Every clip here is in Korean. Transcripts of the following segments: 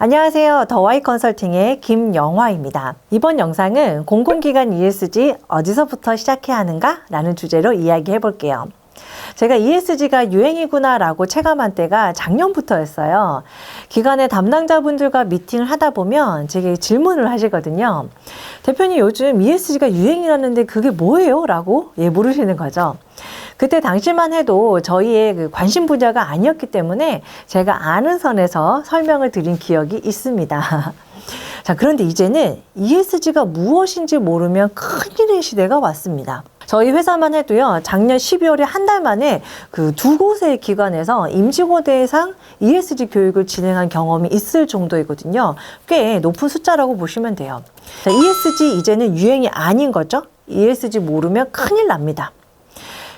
안녕하세요. 더와이 컨설팅의 김영화입니다. 이번 영상은 공공기관 ESG 어디서부터 시작해야 하는가? 라는 주제로 이야기해 볼게요. 제가 ESG가 유행이구나 라고 체감한 때가 작년부터였어요. 기관의 담당자분들과 미팅을 하다 보면 제게 질문을 하시거든요. 대표님, 요즘 ESG가 유행이라는데 그게 뭐예요? 라고 모르시는 거죠. 그때 당시만 해도 저희의 그 관심 분야가 아니었기 때문에 제가 아는 선에서 설명을 드린 기억이 있습니다. 자, 그런데 이제는 ESG가 무엇인지 모르면 큰일의 시대가 왔습니다. 저희 회사만 해도요, 작년 12월에 한 달 만에 그 두 곳의 기관에서 임직원 대상 ESG 교육을 진행한 경험이 있을 정도이거든요. 꽤 높은 숫자라고 보시면 돼요. 자, ESG 이제는 유행이 아닌 거죠. ESG 모르면 큰일 납니다.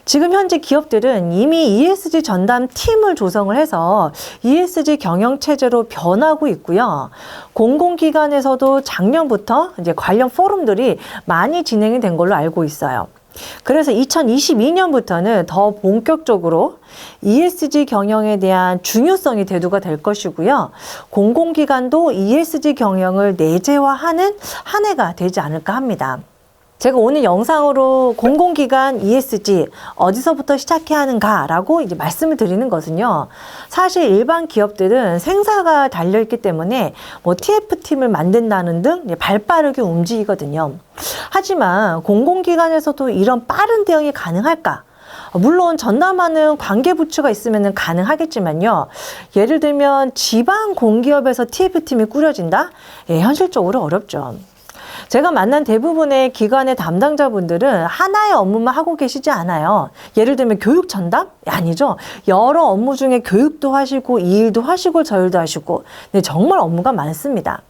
지금 현재 기업들은 이미 ESG 전담 팀을 조성을 해서 ESG 경영 체제로 변하고 있고요. 공공기관에서도 작년부터 이제 관련 포럼들이 많이 진행이 된 걸로 알고 있어요. 그래서 2022년부터는 더 본격적으로 ESG 경영에 대한 중요성이 대두가 될 것이고요. 공공기관도 ESG 경영을 내재화하는 한 해가 되지 않을까 합니다. 제가 오늘 영상으로 공공기관 ESG 어디서부터 시작해야 하는가 라고 이제 말씀을 드리는 것은요. 사실 일반 기업들은 생사가 달려있기 때문에 뭐 TF팀을 만든다는 등 발빠르게 움직이거든요. 하지만 공공기관에서도 이런 빠른 대응이 가능할까? 물론 전담하는 관계부처가 있으면 가능하겠지만요. 예를 들면 지방 공기업에서 TF팀이 꾸려진다? 현실적으로 어렵죠. 제가 만난 대부분의 기관의 담당자분들은 하나의 업무만 하고 계시지 않아요. 예를 들면 교육 전담? 아니죠. 여러 업무 중에 교육도 하시고 이 일도 하시고 저 일도 하시고 정말 업무가 많습니다.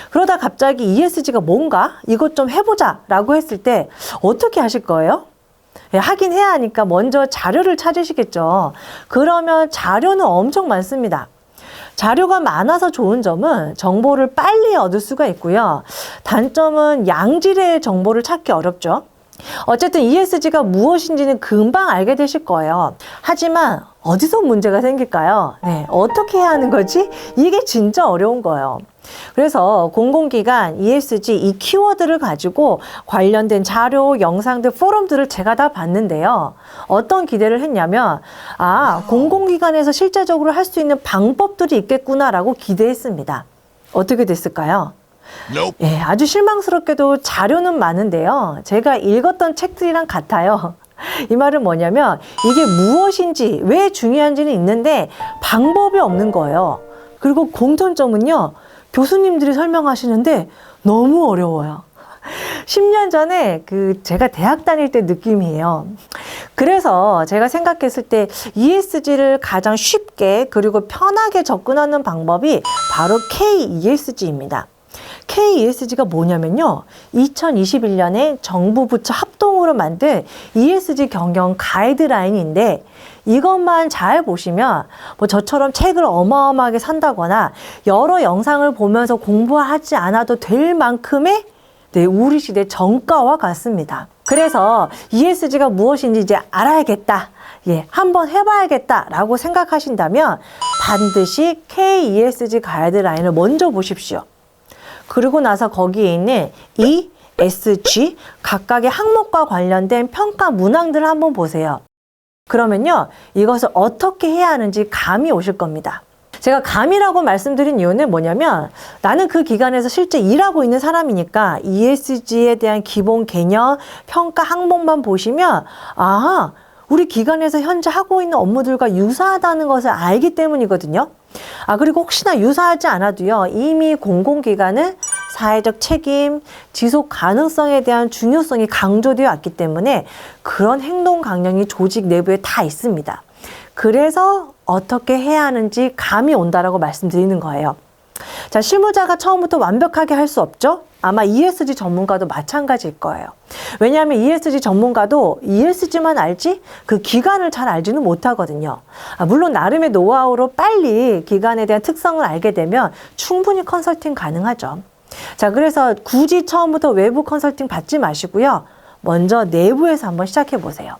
그러다 갑자기 ESG가 뭔가 이것 좀 해보자 라고 했을 때 어떻게 하실 거예요? 하긴 해야 하니까 먼저 자료를 찾으시겠죠. 그러면 자료는 엄청 많습니다. 자료가 많아서 좋은 점은 정보를 빨리 얻을 수가 있고요. 단점은 양질의 정보를 찾기 어렵죠. 어쨌든 ESG가 무엇인지는 금방 알게 되실 거예요. 하지만 어디서 문제가 생길까요? 어떻게 해야 하는 거지? 이게 진짜 어려운 거예요. 그래서 공공기관 ESG 이 키워드를 가지고 관련된 자료, 영상들, 포럼들을 제가 다 봤는데요. 어떤 기대를 했냐면 공공기관에서 실제적으로 할 수 있는 방법들이 있겠구나라고 기대했습니다. 어떻게 됐을까요? 아주 실망스럽게도 자료는 많은데요. 제가 읽었던 책들이랑 같아요. 이 말은 뭐냐면 이게 무엇인지 왜 중요한지는 있는데 방법이 없는 거예요. 그리고 공통점은요. 교수님들이 설명하시는데 너무 어려워요. 10년 전에 제가 대학 다닐 때 느낌이에요. 그래서 제가 생각했을 때 ESG를 가장 쉽게 그리고 편하게 접근하는 방법이 바로 KESG입니다. KESG가 뭐냐면요. 2021년에 정부 부처 합동으로 만든 ESG 경영 가이드라인인데 이것만 잘 보시면 저처럼 책을 어마어마하게 산다거나 여러 영상을 보면서 공부하지 않아도 될 만큼의 우리 시대 정가와 같습니다. 그래서 ESG가 무엇인지 이제 알아야겠다. 한번 해봐야겠다 라고 생각하신다면 반드시 KESG 가이드라인을 먼저 보십시오. 그리고 나서 거기에 있는 ESG 각각의 항목과 관련된 평가 문항들을 한번 보세요. 그러면요, 이것을 어떻게 해야 하는지 감이 오실 겁니다. 제가 감이라고 말씀드린 이유는 뭐냐면 나는 그 기관에서 실제 일하고 있는 사람이니까 ESG에 대한 기본 개념, 평가 항목만 보시면 우리 기관에서 현재 하고 있는 업무들과 유사하다는 것을 알기 때문이거든요. 그리고 혹시나 유사하지 않아도요, 이미 공공기관은 사회적 책임, 지속 가능성에 대한 중요성이 강조되어 왔기 때문에 그런 행동 강령이 조직 내부에 다 있습니다. 그래서 어떻게 해야 하는지 감이 온다라고 말씀드리는 거예요. 자, 실무자가 처음부터 완벽하게 할 수 없죠? 아마 ESG 전문가도 마찬가지일 거예요. 왜냐하면 ESG 전문가도 ESG만 알지 그 기관을 잘 알지는 못하거든요. 물론 나름의 노하우로 빨리 기관에 대한 특성을 알게 되면 충분히 컨설팅 가능하죠. 자, 그래서 굳이 처음부터 외부 컨설팅 받지 마시고요. 먼저 내부에서 한번 시작해 보세요.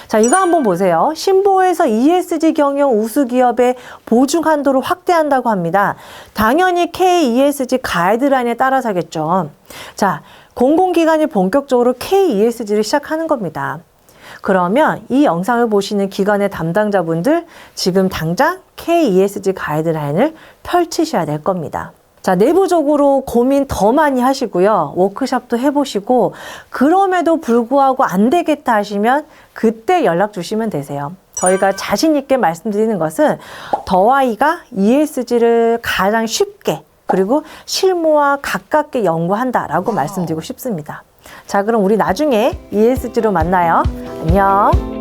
자, 이거 한번 보세요. 신보에서 ESG 경영 우수 기업의 보증 한도를 확대한다고 합니다. 당연히 K-ESG 가이드라인에 따라서겠죠. 자, 공공기관이 본격적으로 K-ESG를 시작하는 겁니다. 그러면 이 영상을 보시는 기관의 담당자분들 지금 당장 K-ESG 가이드라인을 펼치셔야 될 겁니다. 자, 내부적으로 고민 더 많이 하시고요. 워크숍도 해보시고 그럼에도 불구하고 안 되겠다 하시면 그때 연락 주시면 되세요. 저희가 자신 있게 말씀드리는 것은 더와이가 ESG를 가장 쉽게 그리고 실무와 가깝게 연구한다라고 말씀드리고 싶습니다. 자, 그럼 우리 나중에 ESG로 만나요. 안녕.